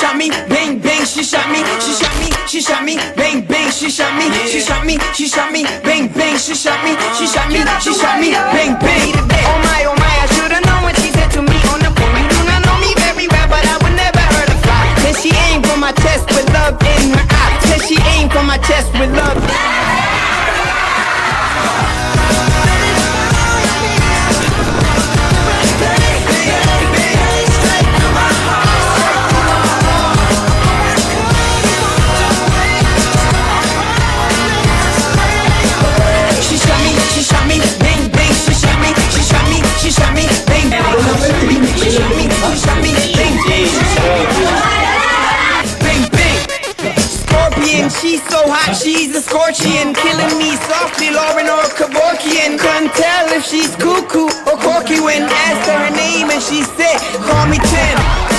shot me, bang bang, she shot me, she shot me, she shot me, bang bang, she shot me, she shot me, she shot me, bang bang, she shot me, she shot me, she shot me, bang bang. Oh my, I should've known what she said to me on the phone. You do not know me very well, but I would never hurt a fly. Said she aimed for my chest with love in her eye. Said she aimed for my chest with love. She's so hot, she's a scorpion, killing me softly, Lauren or Kevorkian. Couldn't tell if she's cuckoo or corky when asked her name and she said, call me 10.